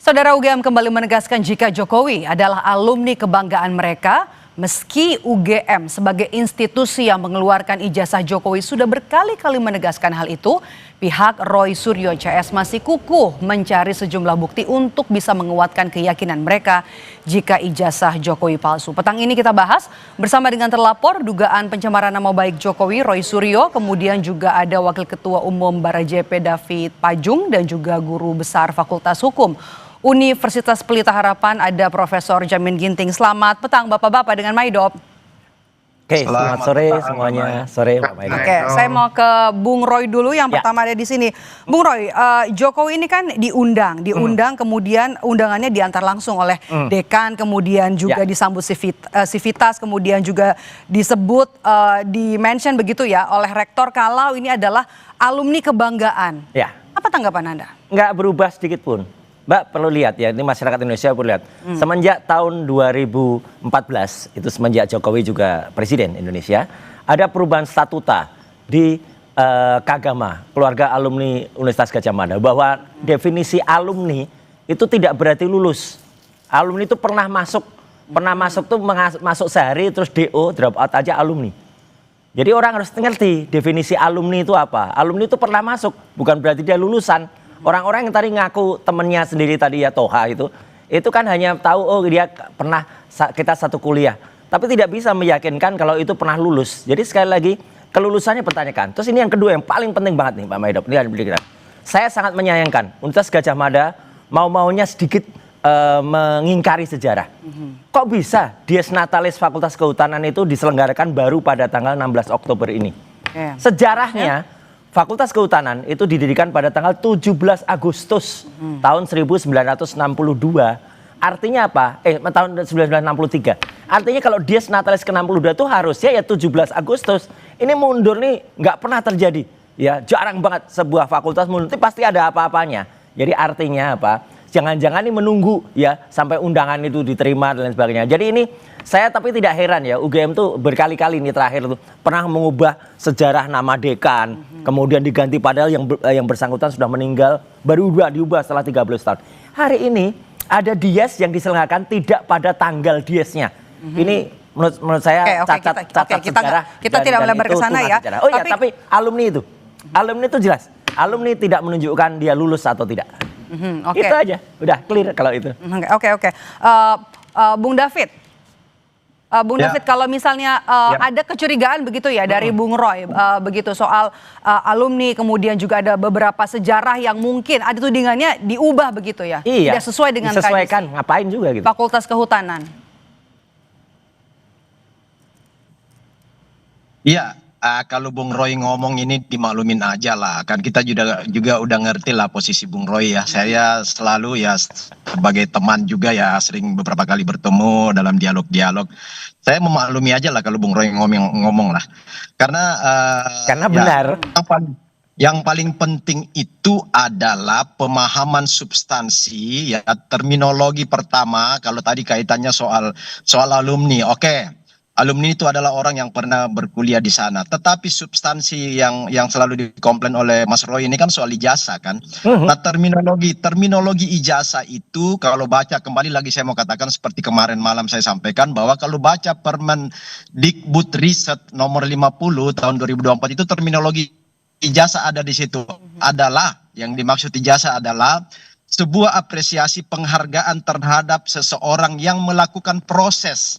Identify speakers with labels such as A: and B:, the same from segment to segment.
A: Saudara UGM kembali menegaskan jika Jokowi adalah alumni kebanggaan mereka, meski UGM sebagai institusi yang mengeluarkan ijazah Jokowi sudah berkali-kali menegaskan hal itu, pihak Roy Suryo CS masih kukuh mencari sejumlah bukti untuk bisa menguatkan keyakinan mereka jika ijazah Jokowi palsu. Petang ini kita bahas bersama dengan terlapor dugaan pencemaran nama baik Jokowi, Roy Suryo, kemudian juga ada Wakil Ketua Umum Barajp David Pajung dan juga Guru Besar Fakultas Hukum Universitas Pelita Harapan, ada Profesor Jamin Ginting. Selamat petang Bapak-Bapak dengan Maidop.
B: Oke, selamat sore semuanya. Sore Pak Maidop.
A: Oke, saya mau ke Bung Roy dulu yang pertama ada di sini. Bung Roy, Jokowi ini kan diundang kemudian undangannya diantar langsung oleh dekan, kemudian juga disambut Sivitas, kemudian juga disebut di-mention begitu ya oleh rektor kalau ini adalah alumni kebanggaan.
B: Ya.
A: Apa tanggapan Anda?
B: Nggak berubah sedikit pun. Mbak perlu lihat ya, ini masyarakat Indonesia perlu lihat. Semenjak tahun 2014, itu semenjak Jokowi juga Presiden Indonesia, ada perubahan statuta di Kagama, keluarga alumni Universitas Gadjah Mada, bahwa definisi alumni itu tidak berarti lulus. Alumni itu pernah masuk tuh masuk sehari terus DO, drop out aja alumni. Jadi orang harus ngerti definisi alumni itu apa. Alumni itu pernah masuk, bukan berarti dia lulusan. Orang-orang yang tadi ngaku temennya sendiri tadi ya Toha itu kan hanya tahu oh dia pernah kita satu kuliah. Tapi tidak bisa meyakinkan kalau itu pernah lulus. Jadi sekali lagi kelulusannya pertanyakan. Terus ini yang kedua yang paling penting banget nih Pak Maidop. Saya sangat menyayangkan Universitas Gadjah Mada mau-maunya sedikit mengingkari sejarah. Kok bisa Dies Natalis Fakultas Kehutanan itu diselenggarakan baru pada tanggal 16 Oktober ini? Sejarahnya Fakultas Kehutanan itu didirikan pada tanggal 17 Agustus tahun 1962. Artinya apa? Tahun 1963. Artinya kalau Dies Natalis ke-62 itu harusnya ya 17 Agustus. Ini mundur nih nggak pernah terjadi. Ya, jarang banget sebuah fakultas mundur, pasti ada apa-apanya. Jadi artinya apa? Jangan-jangan ini menunggu ya sampai undangan itu diterima dan lain sebagainya. Jadi ini saya tapi tidak heran ya UGM tuh berkali-kali ini terakhir tuh pernah mengubah sejarah nama dekan, kemudian diganti padahal yang bersangkutan sudah meninggal, baru diubah setelah 13 tahun. Hari ini ada Dies yang diselenggarakan tidak pada tanggal Diesnya. Ini menurut saya cacat sejarah.
A: Kita tidak melebar ke sana ya.
B: Oh iya, tapi alumni itu jelas. Alumni tidak menunjukkan dia lulus atau tidak. Itu aja, udah clear kalau itu.
A: Oke. Bung David. David, kalau misalnya ada kecurigaan begitu ya dari Bung Roy begitu soal alumni, kemudian juga ada beberapa sejarah yang mungkin ada tudingannya diubah begitu ya, tidak sesuai dengan
B: disesuaikan, ngapain juga gitu.
A: Fakultas Kehutanan.
C: Iya, kalau Bung Roy ngomong ini dimaklumin aja lah, kan kita juga udah ngerti lah posisi Bung Roy ya. Saya selalu ya sebagai teman juga ya sering beberapa kali bertemu dalam dialog-dialog. Saya memaklumi aja lah kalau Bung Roy ngomong lah, karena
B: benar.
C: Yang paling penting itu adalah pemahaman substansi ya, terminologi pertama. Kalau tadi kaitannya soal alumni, oke. Alumni itu adalah orang yang pernah berkuliah di sana. Tetapi substansi yang selalu dikomplain oleh Mas Roy ini kan soal ijazah kan. Nah terminologi ijazah itu kalau baca kembali lagi saya mau katakan seperti kemarin malam saya sampaikan bahwa kalau baca Permendikbud Riset nomor 50 tahun 2024 itu terminologi ijazah ada di situ. Adalah yang dimaksud ijazah adalah sebuah apresiasi penghargaan terhadap seseorang yang melakukan berproses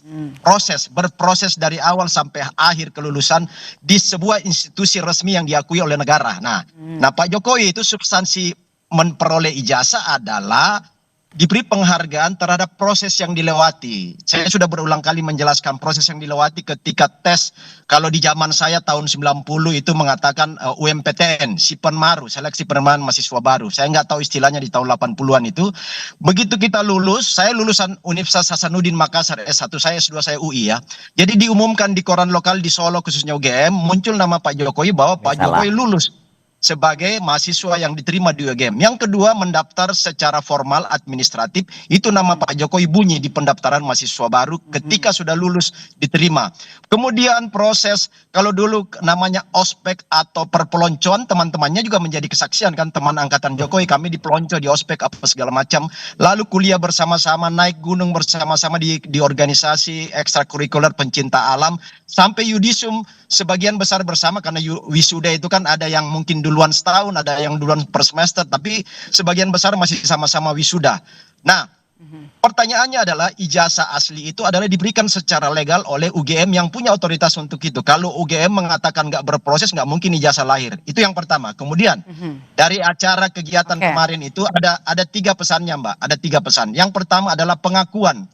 C: dari awal sampai akhir kelulusan di sebuah institusi resmi yang diakui oleh negara. Nah Pak Jokowi itu substansi memperoleh ijazah adalah diberi penghargaan terhadap proses yang dilewati. Saya sudah berulang kali menjelaskan proses yang dilewati ketika tes. Kalau di zaman saya tahun 90 itu mengatakan UMPTN, Sipenmaru, seleksi penerimaan mahasiswa baru. Saya nggak tahu istilahnya di tahun 80-an itu. Begitu kita lulus, saya lulusan Universitas Hasanuddin Makassar, S1 saya, S2 saya UI ya. Jadi diumumkan di koran lokal di Solo khususnya UGM, muncul nama Pak Jokowi bahwa Pak Jokowi lulus. sebagai mahasiswa yang diterima di UGM. Yang kedua, mendaftar secara formal administratif, itu nama Pak Jokowi bunyi di pendaftaran mahasiswa baru ketika sudah lulus diterima. Kemudian proses, kalau dulu namanya ospek atau perpeloncoan, teman-temannya juga menjadi kesaksian kan, teman angkatan Jokowi, kami dipelonco di ospek apa segala macam, lalu kuliah bersama-sama, naik gunung bersama-sama di organisasi ekstrakurikuler pencinta alam, sampai yudisum sebagian besar bersama, karena wisuda itu kan ada yang mungkin duluan setahun, ada yang duluan per semester, tapi sebagian besar masih sama-sama wisuda. Nah, pertanyaannya adalah ijazah asli itu adalah diberikan secara legal oleh UGM yang punya otoritas untuk itu. Kalau UGM mengatakan nggak berproses, nggak mungkin ijazah lahir. Itu yang pertama. Kemudian dari acara kegiatan kemarin itu ada 3 pesannya, Mbak. Ada 3 pesan. Yang pertama adalah pengakuan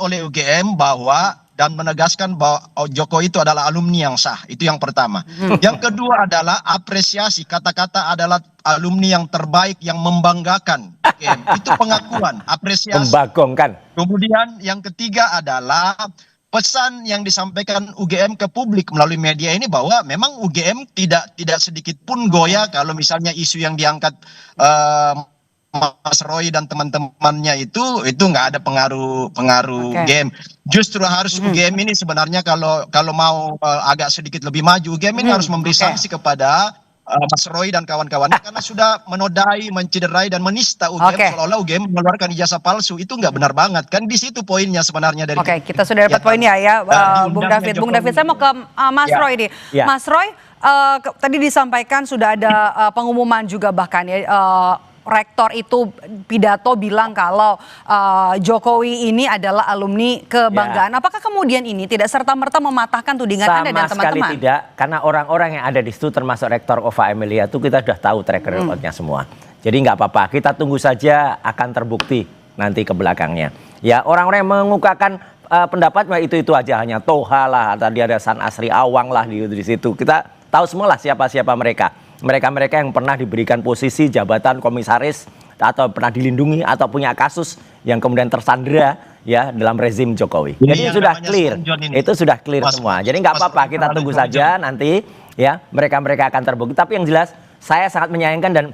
C: oleh UGM bahwa dan menegaskan bahwa Jokowi itu adalah alumni yang sah. Itu yang pertama. Yang kedua adalah apresiasi. Kata-kata adalah alumni yang terbaik, yang membanggakan. Itu pengakuan, apresiasi.
B: Membagongkan.
C: Kemudian yang ketiga adalah pesan yang disampaikan UGM ke publik melalui media ini, bahwa memang UGM tidak sedikit pun goyah kalau misalnya isu yang diangkat Mas Roy dan teman-temannya itu nggak ada pengaruh UGM. Justru harus UGM ini sebenarnya kalau mau agak sedikit lebih maju, UGM ini harus memberi sanksi kepada Mas Roy dan kawan-kawannya karena sudah menodai, mencederai dan menista UGM, seolah-olah UGM mengeluarkan ijazah palsu. Itu nggak benar banget kan, di situ poinnya sebenarnya dari.
A: Kita sudah dapat poinnya ya, Bung David. Bung David, saya mau ke Mas Roy nih. Mas Roy, tadi disampaikan sudah ada pengumuman juga bahkan ya. Rektor itu pidato bilang kalau Jokowi ini adalah alumni kebanggaan. Apakah kemudian ini tidak serta-merta mematahkan tudingan Anda dan teman-teman?
B: Sama sekali tidak, karena orang-orang yang ada di situ termasuk Rektor Ova Emilia itu kita sudah tahu track record-nya semua. Jadi nggak apa-apa, kita tunggu saja akan terbukti nanti ke belakangnya. Ya, orang-orang yang mengukakan pendapat itu aja, hanya Toha lah, tadi ada San Asri Awang lah di situ. Kita tahu semua lah siapa-siapa mereka. Mereka-mereka yang pernah diberikan posisi jabatan komisaris atau pernah dilindungi atau punya kasus yang kemudian tersandera ya dalam rezim Jokowi. Jadi sudah clear, itu sudah clear semua. Jadi nggak apa-apa, kita tunggu saja nanti ya mereka akan terbukti. Tapi yang jelas saya sangat menyayangkan dan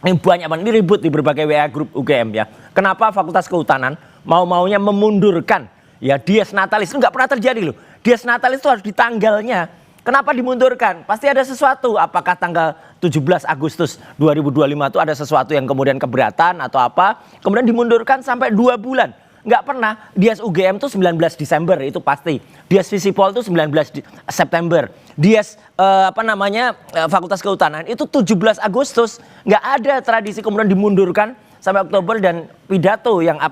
B: ini banyak banget, ini ribut di berbagai WA grup UGM ya. Kenapa Fakultas Kehutanan mau-maunya memundurkan ya Dies Natalis, itu nggak pernah terjadi loh. Dies Natalis itu harus di tanggalnya. Kenapa dimundurkan? Pasti ada sesuatu. Apakah tanggal 17 Agustus 2025 itu ada sesuatu yang kemudian keberatan atau apa? Kemudian dimundurkan sampai 2 bulan. Nggak pernah. Dies UGM itu 19 Desember itu pasti. Dies Visipol itu 19 September. Dies Fakultas Kehutanan itu 17 Agustus. Nggak ada tradisi kemudian dimundurkan sampai Oktober, dan pidato yang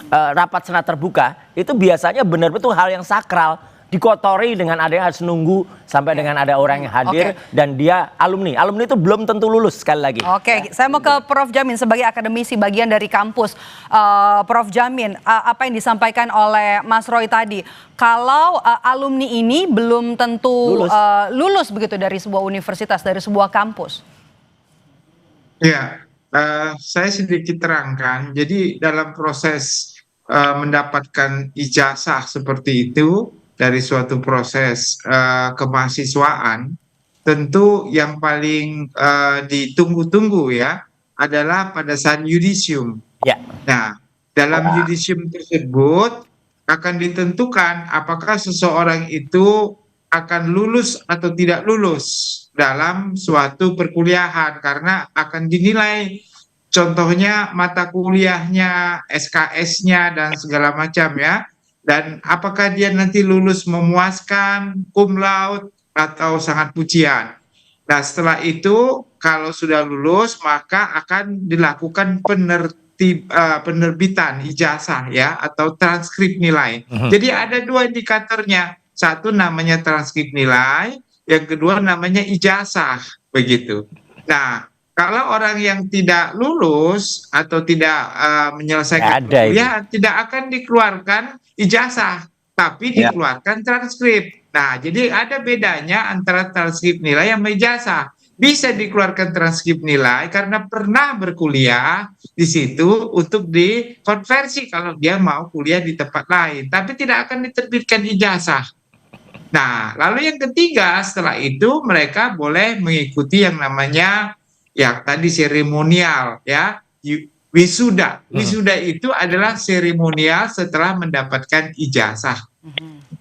B: rapat senat terbuka itu biasanya benar-betul hal yang sakral. Dikotori dengan ada yang harus nunggu sampai dengan ada orang yang hadir dan dia alumni. Alumni itu belum tentu lulus sekali lagi.
A: Saya mau ke Prof. Jamin sebagai akademisi bagian dari kampus. Prof. Jamin, apa yang disampaikan oleh Mas Roy tadi, kalau alumni ini belum tentu lulus begitu dari sebuah universitas, dari sebuah kampus.
D: Ya, saya sedikit terangkan. Jadi dalam proses mendapatkan ijazah seperti itu, dari suatu proses kemahasiswaan, tentu yang paling ditunggu-tunggu ya adalah pada saat yudisium. Nah, dalam yudisium tersebut akan ditentukan apakah seseorang itu akan lulus atau tidak lulus dalam suatu perkuliahan, karena akan dinilai contohnya mata kuliahnya, SKS-nya dan segala macam ya. Dan apakah dia nanti lulus memuaskan, cum laude, atau sangat pujian. Nah, setelah itu kalau sudah lulus maka akan dilakukan penerbitan ijazah ya, atau transkrip nilai. Jadi ada 2 indikatornya. Satu namanya transkrip nilai, yang kedua namanya ijazah, begitu. Nah, kalau orang yang tidak lulus atau tidak menyelesaikan kuliah, tidak akan dikeluarkan ijazah, tapi dikeluarkan transkrip. Nah, jadi ada bedanya antara transkrip nilai sama ijazah. Bisa dikeluarkan transkrip nilai karena pernah berkuliah di situ untuk dikonversi kalau dia mau kuliah di tempat lain, tapi tidak akan diterbitkan ijazah. Nah, lalu yang ketiga setelah itu mereka boleh mengikuti yang namanya ya tadi seremonial ya, wisuda. Wisuda itu adalah seremonial setelah mendapatkan ijazah.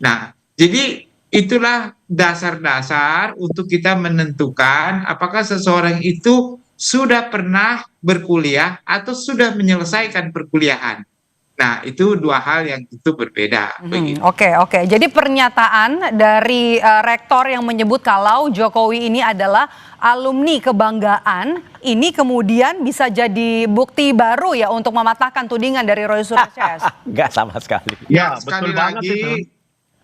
D: Nah, jadi itulah dasar-dasar untuk kita menentukan apakah seseorang itu sudah pernah berkuliah atau sudah menyelesaikan perkuliahan. Nah, itu dua hal yang itu berbeda. Begitu.
A: Oke. Jadi pernyataan dari rektor yang menyebut kalau Jokowi ini adalah alumni kebanggaan, ini kemudian bisa jadi bukti baru ya untuk mematahkan tudingan dari Roy Suryo CS.
B: Nggak sama sekali.
D: Ya,
C: betul
D: sekali
C: banget
D: lagi,
C: itu.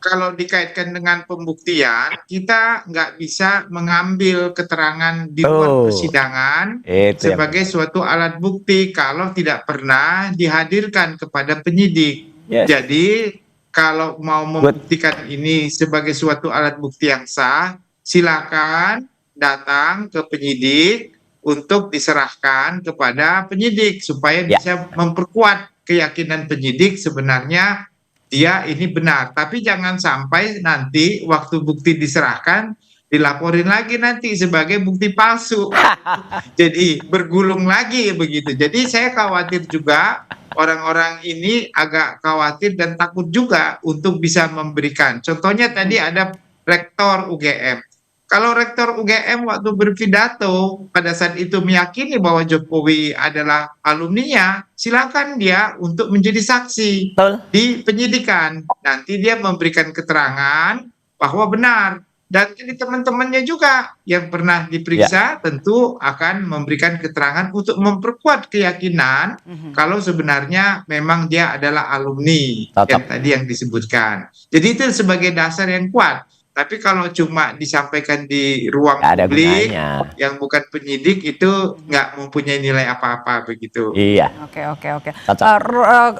D: kalau dikaitkan dengan pembuktian, kita nggak bisa mengambil keterangan di luar persidangan
B: Itu yang
D: sebagai suatu alat bukti kalau tidak pernah dihadirkan kepada penyidik.
B: Yes.
D: Jadi, kalau mau membuktikan ini sebagai suatu alat bukti yang sah, silakan datang ke penyidik untuk diserahkan kepada penyidik supaya bisa memperkuat keyakinan penyidik sebenarnya dia ini benar. Tapi jangan sampai nanti waktu bukti diserahkan dilaporin lagi nanti sebagai bukti palsu. Jadi bergulung lagi begitu. Jadi saya khawatir juga orang-orang ini agak khawatir dan takut juga untuk bisa memberikan. Contohnya tadi ada rektor UGM. Kalau rektor UGM waktu berpidato pada saat itu meyakini bahwa Jokowi adalah alumninya, silakan dia untuk menjadi saksi di penyidikan. Nanti dia memberikan keterangan bahwa benar. Dan jadi teman-temannya juga yang pernah diperiksa tentu akan memberikan keterangan untuk memperkuat keyakinan kalau sebenarnya memang dia adalah alumni yang tadi yang disebutkan. Jadi itu sebagai dasar yang kuat. Tapi kalau cuma disampaikan di ruang publik yang bukan penyidik itu nggak mempunyai nilai apa-apa begitu.
B: Iya.
A: Oke.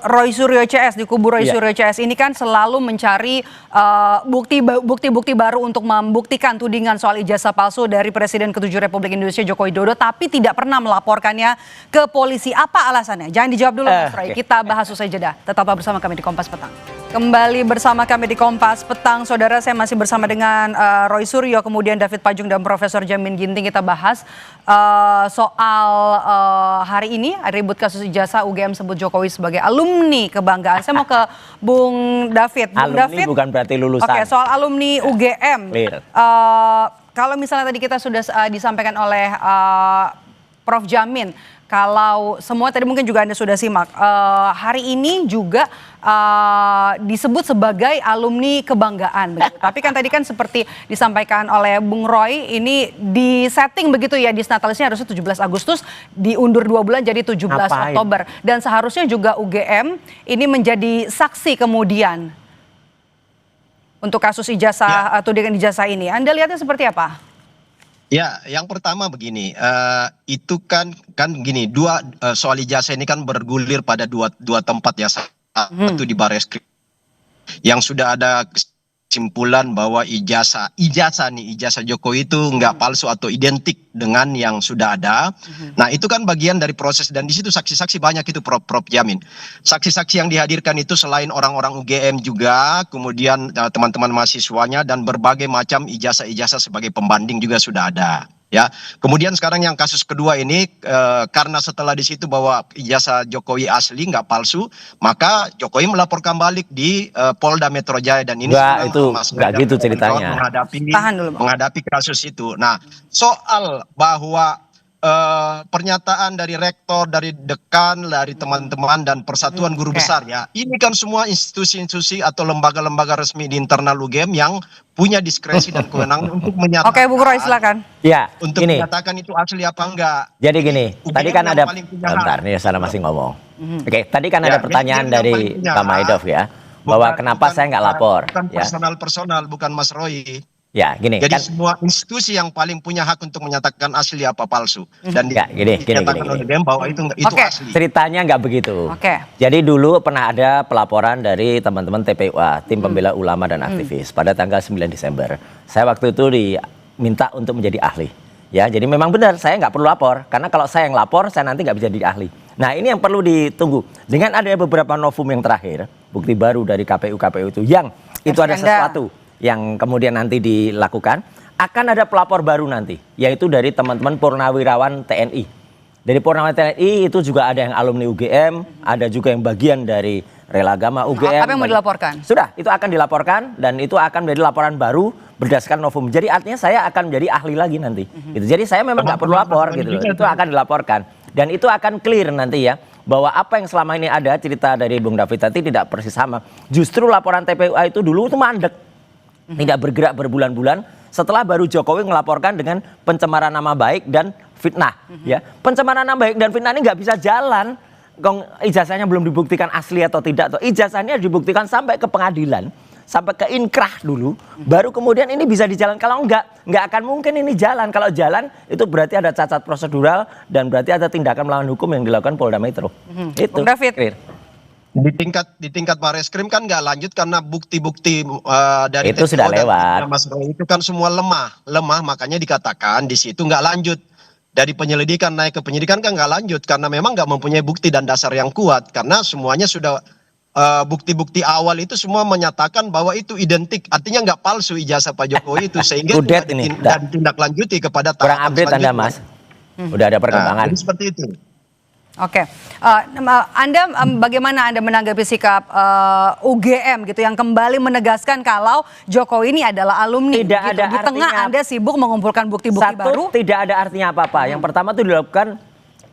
A: Roy Suryo CS di kubu Roy Suryo CS ini kan selalu mencari bukti-bukti baru untuk membuktikan tudingan soal ijazah palsu dari Presiden ke-7 Republik Indonesia Joko Widodo, tapi tidak pernah melaporkannya ke polisi. Apa alasannya? Jangan dijawab dulu, Mas Roy. Kita bahas usai jeda. Tetaplah bersama kami di Kompas Petang. Kembali bersama kami di Kompas Petang, saudara. Saya masih bersama dengan Roy Suryo, kemudian David Pajung dan Profesor Jamin Ginting. Kita bahas soal hari ini ribut kasus ijazah UGM sebut Jokowi sebagai alumni kebanggaan. Saya mau ke Bung David.
B: Alumni David, bukan berarti lulusan.
A: Oke, soal alumni UGM. Kalau misalnya tadi kita sudah disampaikan oleh Prof. Jamin, kalau semua tadi mungkin juga Anda sudah simak, hari ini juga disebut sebagai alumni kebanggaan. Begitu. Tapi kan tadi kan seperti disampaikan oleh Bung Roy, ini di setting begitu ya, disnatalisnya harusnya 17 Agustus, diundur 2 bulan jadi 17 Oktober. Dan seharusnya juga UGM ini menjadi saksi kemudian untuk kasus ijazah, tudingan ijazah ini. Anda lihatnya seperti apa?
C: Ya, yang pertama begini, itu kan gini, soal ijazah ini kan bergulir pada dua tempat ya, satu di Barreskrim yang sudah ada kesimpulan bahwa ijazah Jokowi itu nggak palsu atau identik dengan yang sudah ada. Nah itu kan bagian dari proses dan di situ saksi-saksi banyak itu Prof. Jamin. Saksi-saksi yang dihadirkan itu selain orang-orang UGM juga, kemudian teman-teman mahasiswanya dan berbagai macam ijazah-ijazah sebagai pembanding juga sudah ada. Ya, kemudian sekarang yang kasus kedua ini karena setelah di situ bahwa ijazah Jokowi asli nggak palsu, maka Jokowi melaporkan balik di Polda Metro Jaya dan ini
B: nggak gitu ceritanya.
C: Menghadapi kasus itu. Nah, soal bahwa pernyataan dari rektor, dari dekan, dari teman-teman dan Persatuan Guru Besar ya, ini kan semua institusi-institusi atau lembaga-lembaga resmi di internal UGM yang punya diskresi dan kewenangan untuk menyatakan.
A: Oke, Bung Roy silakan.
B: Ya,
C: untuk menyatakan itu asli apa enggak.
B: Jadi gini, tadi kan ada, bentar nih sana masih ngomong. Oke, tadi kan ada pertanyaan dari Pak Maidov ya, bahwa kenapa saya nggak lapor.
C: Bukan personal, bukan Mas Roy.
B: Ya, gini.
C: Jadi semua institusi yang paling punya hak untuk menyatakan asli apa palsu dan
B: gini.
C: bahwa itu asli.
B: Ceritanya nggak begitu. Jadi dulu pernah ada pelaporan dari teman-teman TPUA, Tim Pembela Ulama dan Aktivis, pada tanggal 9 Desember. Saya waktu itu diminta untuk menjadi ahli. Ya, jadi memang benar saya nggak perlu lapor karena kalau saya yang lapor saya nanti nggak bisa jadi ahli. Nah, ini yang perlu ditunggu. Dengan adanya beberapa novum yang terakhir, bukti baru dari KPU itu yang itu ada sesuatu yang kemudian nanti dilakukan, akan ada pelapor baru nanti, yaitu dari teman-teman purnawirawan TNI. Dari purnawirawan TNI itu juga ada yang alumni UGM, ada juga yang bagian dari Rela Agama UGM.
A: Apa yang mau dilaporkan?
B: Sudah, itu akan dilaporkan dan itu akan menjadi laporan baru berdasarkan novum. Jadi artinya saya akan menjadi ahli lagi nanti. Gitu. Jadi saya memang nggak perlu lapor gitu loh. Itu akan dilaporkan dan itu akan clear nanti ya bahwa apa yang selama ini ada cerita dari Bung David tadi tidak persis sama. Justru laporan TPUA itu dulu itu mandek, tidak bergerak berbulan-bulan. Setelah baru Jokowi melaporkan dengan pencemaran nama baik dan fitnah, ya pencemaran nama baik dan fitnah ini nggak bisa jalan. Ijazahnya belum dibuktikan asli atau tidak, atau ijazahnya dibuktikan sampai ke pengadilan, sampai ke inkrah dulu, baru kemudian ini bisa dijalan. Kalau nggak akan mungkin ini jalan. Kalau jalan itu berarti ada cacat prosedural dan berarti ada tindakan melawan hukum yang dilakukan Polda Metro. Itu.
A: Bung David.
B: Clear.
C: Di tingkat Barreskrim kan nggak lanjut karena bukti-bukti dari
B: Itu
C: TPO
B: sudah
C: dan
B: lewat.
C: Mas Roy itu kan semua lemah, makanya dikatakan di situ nggak lanjut. Dari penyelidikan naik ke penyidikan kan nggak lanjut karena memang nggak mempunyai bukti dan dasar yang kuat, karena semuanya sudah bukti-bukti awal itu semua menyatakan bahwa itu identik, artinya nggak palsu ijazah Pak Jokowi itu, sehingga
B: Udet ini,
C: dan ditindaklanjuti kepada
B: kurang
C: tahapan
B: update Anda
C: selanjutnya.
B: Mas. Udah ada perkembangan.
C: Jadi seperti itu.
A: Oke, Anda bagaimana Anda menanggapi sikap UGM gitu yang kembali menegaskan kalau Jokowi ini adalah alumni?
B: Tidak
A: gitu.
B: ada
A: Di tengah
B: artinya.
A: Anda sibuk mengumpulkan bukti-bukti baru.
B: Tidak ada artinya apa-apa. Yang pertama itu dilakukan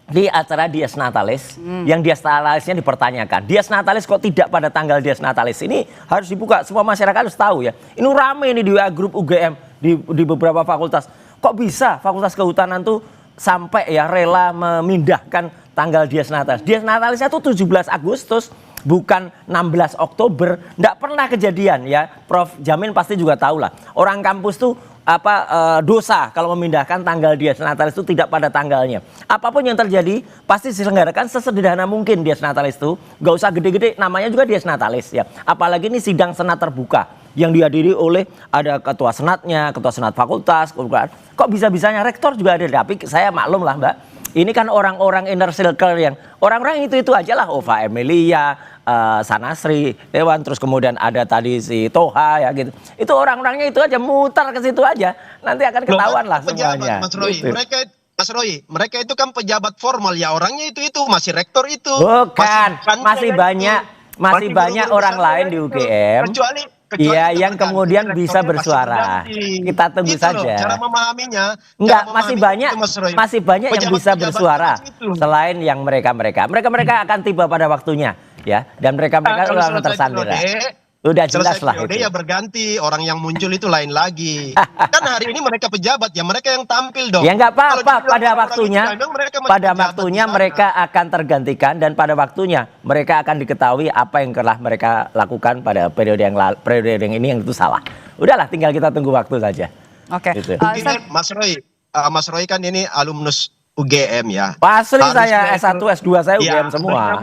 B: di acara Dies Natalis, yang Dies Natalisnya dipertanyakan. Dies Natalis kok tidak pada tanggal Dies Natalis? Ini harus dibuka, semua masyarakat harus tahu ya. Ini rame ini di WA grup UGM di beberapa fakultas. Kok bisa Fakultas Kehutanan tuh sampai ya rela memindahkan tanggal Dies Natalis. Dies Natalisnya tuh 17 Agustus, bukan 16 Oktober. Nggak pernah kejadian ya. Prof Jamin pasti juga tahu lah. Orang kampus tuh dosa kalau memindahkan tanggal Dies Natalis itu tidak pada tanggalnya. Apapun yang terjadi pasti diselenggarakan sesederhana mungkin Dies Natalis itu. Nggak usah gede-gede, namanya juga Dies Natalis ya. Apalagi ini sidang senat terbuka yang dihadiri oleh ada ketua senatnya, ketua senat fakultas. Kok bisa-bisanya rektor juga ada. Tapi saya maklum lah Mbak. Ini kan orang-orang inner circle yang orang-orang itu aja lah. Ova Emilia, Sanasri, Dewan, terus kemudian ada tadi si Toha ya gitu. Itu orang-orangnya itu aja, mutar ke situ aja. Nanti akan ketahuan lah semuanya.
C: Mas Roy,
B: Gitu.
C: mereka itu kan pejabat formal ya, orangnya itu masih rektor itu.
B: Bukan, masih banyak
C: guru-guru
B: orang
C: besar
B: lain
C: itu.
B: di UGM.
C: Kecuali
B: Iya,
C: itu
B: yang
C: berganti,
B: kemudian
C: rektornya
B: bisa
C: pasti
B: bersuara.
C: berganti.
B: Kita tunggu
C: Gitu
B: saja.
C: loh, cara memahaminya.
B: Enggak,
C: cara
B: masih
C: memahami
B: banyak
C: itu, Mas Roy.
B: yang bisa
C: Pejabat-pejabat
B: bersuara
C: macam itu.
B: selain yang mereka akan tiba pada waktunya ya, dan mereka
C: Kalau
B: akan
C: selesai
B: tersandera.
C: periode,
B: Udah jelas
C: selesai
B: lah
C: periode
B: itu.
C: ya berganti, orang yang muncul itu lain lagi. Kan hari ini mereka pejabat ya, mereka yang tampil dong.
B: Ya nggak
C: Kalau
B: apa-apa,
C: dibilang
B: pada
C: orang-orang
B: waktunya,
C: itu, memang mereka masih pejabat di sana.
B: mereka akan tergantikan dan pada waktunya mereka akan diketahui apa yang telah mereka lakukan pada periode yang ini yang itu salah. Udahlah, tinggal kita tunggu waktu saja.
A: Oke.
B: Gitu.
C: Intinya, Mas Roy kan ini alumnus UGM ya.
B: Asli
C: Harusnya
B: saya
C: itu-
B: S1, S2 saya UGM
C: Ya,
B: semua.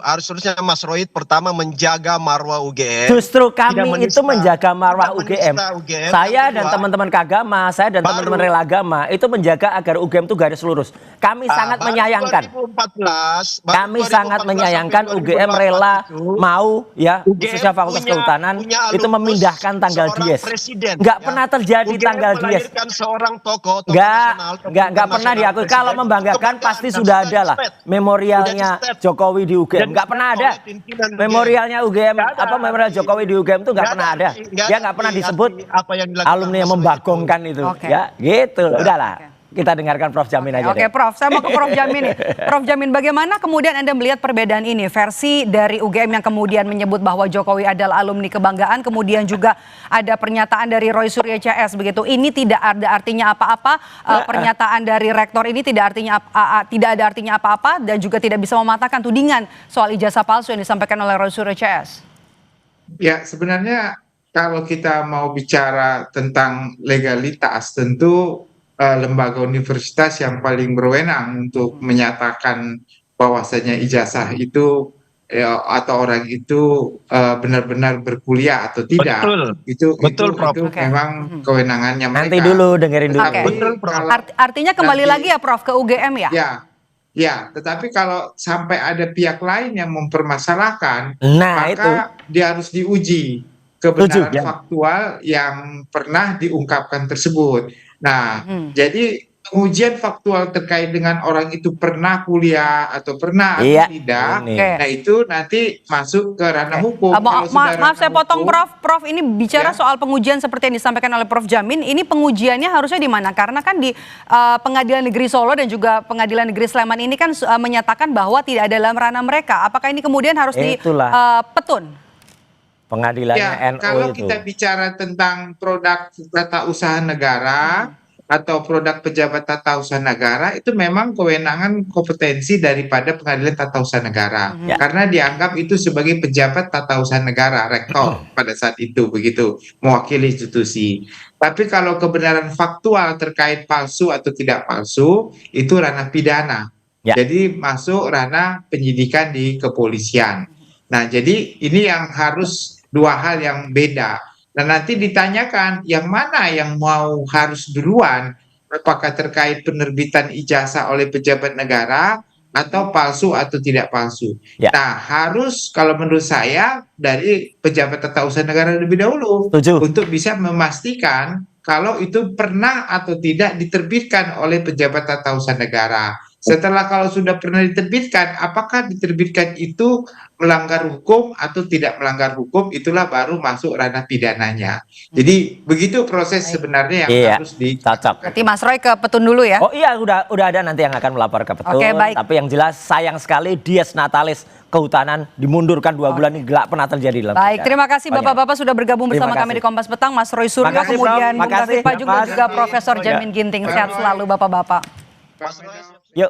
C: harusnya Mas Roy pertama menjaga marwah UGM.
B: Justru
C: Tidak
B: kami
C: menista-
B: itu menjaga marwah
C: tidak
B: UGM.
C: menista UGM.
B: Saya
C: Yang
B: dan
C: kedua,
B: teman-teman Kagama, saya dan
C: baru-
B: teman-teman Rela Agama itu menjaga agar UGM itu garis lurus. Kami sangat
C: baru
B: menyayangkan.
C: 2014, baru
B: Kami
C: 2014
B: sangat menyayangkan
C: sampai
B: UGM rela
C: 2024 itu,
B: mau ya
C: UGM
B: khususnya Fakultas Kehutanan
C: punya
B: itu
C: alumnus
B: memindahkan tanggal
C: seorang
B: Dies.
C: presiden,
B: Nggak
C: ya.
B: pernah terjadi
C: UGM
B: tanggal Dies.
C: melahirkan seorang tokoh
B: Nggak
C: nasional, tokoh
B: pernah
C: internasional,
B: diakui.
C: presiden.
B: Kalau membanggakan
C: Kebanggaan
B: pasti
C: dan
B: sudah
C: sudah
B: ada lah
C: di-state.
B: memorialnya
C: Sudah di-state.
B: Jokowi di UGM. Nggak pernah ada.
C: Oleh pimpinan UGM.
B: Memorialnya UGM
C: Nggak ada.
B: memorial Jokowi di UGM itu nggak pernah ada. Dia nggak pernah disebut
C: apa yang dilakukan
B: alumni yang
C: Mas Roy
B: membagongkan itu.
A: Oke.
B: Ya, gitu. Udahlah.
A: Oke.
B: Kita dengarkan Prof Jamin aja
A: Oke,
B: deh.
A: Prof. Saya mau ke Prof Jamin nih. Prof Jamin, bagaimana kemudian Anda melihat perbedaan ini? Versi dari UGM yang kemudian menyebut bahwa Jokowi adalah alumni kebanggaan, kemudian juga ada pernyataan dari Roy Suryo CS begitu. Ini tidak ada artinya apa-apa. Pernyataan dari rektor ini tidak ada artinya apa-apa dan juga tidak bisa mematahkan tudingan soal ijazah palsu yang disampaikan oleh Roy Suryo CS.
D: Ya, sebenarnya kalau kita mau bicara tentang legalitas, tentu lembaga universitas yang paling berwenang untuk menyatakan bahwasanya ijazah itu atau orang itu benar-benar berkuliah atau tidak.
C: Betul, Prof.
D: Itu
A: Oke.
D: memang kewenangannya mereka.
B: Nanti dulu dengerin dulu.
A: Oke.
C: Betul, Prof.
A: Artinya kembali
D: Nanti-
A: lagi ya Prof ke UGM ya?
D: Ya, tetapi kalau sampai ada pihak lain yang mempermasalahkan,
B: Nah,
D: maka dia harus diuji. kebenaran
B: Setuju, ya.
D: faktual yang pernah diungkapkan tersebut. Nah, jadi pengujian faktual terkait dengan orang itu pernah kuliah atau pernah atau
B: Iya,
D: tidak,
B: ini.
A: Oke.
D: nah itu nanti masuk ke ranah hukum. Kalau sudah
A: Maaf saya
D: ranah
A: potong
D: hukum,
A: Prof ini bicara
D: Ya.
A: soal pengujian seperti yang disampaikan oleh Prof Jamin, ini pengujiannya harusnya di mana? Karena kan di Pengadilan Negeri Solo dan juga Pengadilan Negeri Sleman ini kan menyatakan bahwa tidak ada dalam ranah mereka. Apakah ini kemudian harus di
B: Itulah.
A: petun?
B: Pengadilannya
D: ya,
B: NU
D: kalau
B: itu.
D: kita bicara tentang produk tata usaha negara atau produk pejabat tata usaha negara, itu memang kewenangan kompetensi daripada Pengadilan Tata Usaha Negara.
B: Ya.
D: Karena dianggap itu sebagai pejabat tata usaha negara, rektor pada saat itu, begitu, mewakili institusi. Tapi kalau kebenaran faktual terkait palsu atau tidak palsu, itu ranah pidana.
B: Ya.
D: Jadi masuk ranah penyidikan di kepolisian. Nah, jadi ini yang harus dua hal yang beda. Dan nanti ditanyakan yang mana yang mau harus duluan, apakah terkait penerbitan ijazah oleh pejabat negara atau palsu atau tidak palsu.
B: Ya.
D: Nah, harus kalau menurut saya dari pejabat tata usaha negara lebih dahulu
B: Setuju.
D: untuk bisa memastikan kalau itu pernah atau tidak diterbitkan oleh pejabat tata usaha negara. Setelah kalau sudah pernah diterbitkan, apakah diterbitkan itu melanggar hukum atau tidak melanggar hukum, itulah baru masuk ranah pidananya. Jadi begitu proses sebenarnya yang
B: Iya,
D: harus di.
B: cocok.
A: Berarti Mas Roy ke petun dulu ya.
B: Oh iya, udah ada nanti yang akan melapor ke petun.
A: Oke, baik.
B: Tapi yang jelas sayang sekali Dies Natalis kehutanan dimundurkan 2 bulan ini gelak pernah terjadi dalam
A: Baik,
B: sejarah.
A: terima kasih
B: Banyak.
A: Bapak-bapak sudah bergabung bersama
B: Terima
A: kami
B: kasih.
A: di Kompas Petang. Mas Roy Suryo,
B: Makasih, Prof.
A: kemudian Bung
B: Makasih.
A: David Pajung dan juga
D: Makasih.
A: Profesor Jamin Ginting. Sehat selalu Bapak-bapak.
B: Yuk.